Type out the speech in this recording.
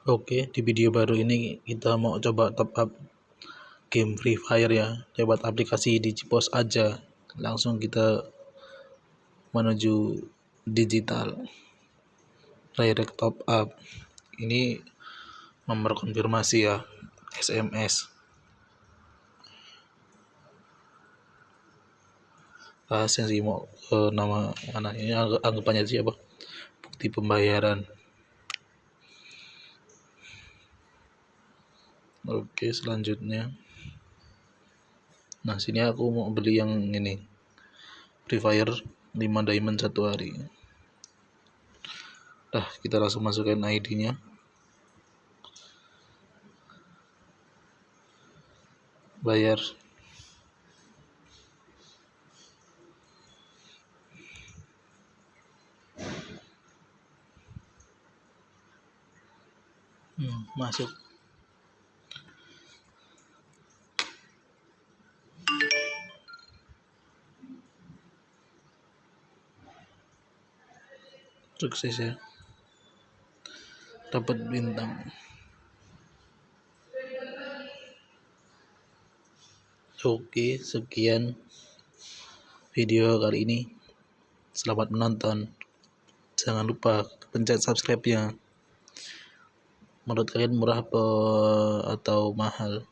Oke, di video baru ini kita mau coba top up game Free Fire ya, lewat aplikasi Digipos aja. Langsung kita menuju digital direct top up. Ini nomor konfirmasi ya, SMS. Rahasia sih mau nama anaknya anggapannya siapa? Bukti pembayaran. Oke, selanjutnya. Nah, sini aku mau beli yang ini. Free Fire 5 diamond 1 hari. Dah, kita langsung masukkan ID-nya. Bayar. Masuk. Sukses ya. Dapat bintang. Oke, sekian video kali ini. Selamat menonton. Jangan lupa pencet subscribe-nya. Menurut kalian murah atau mahal?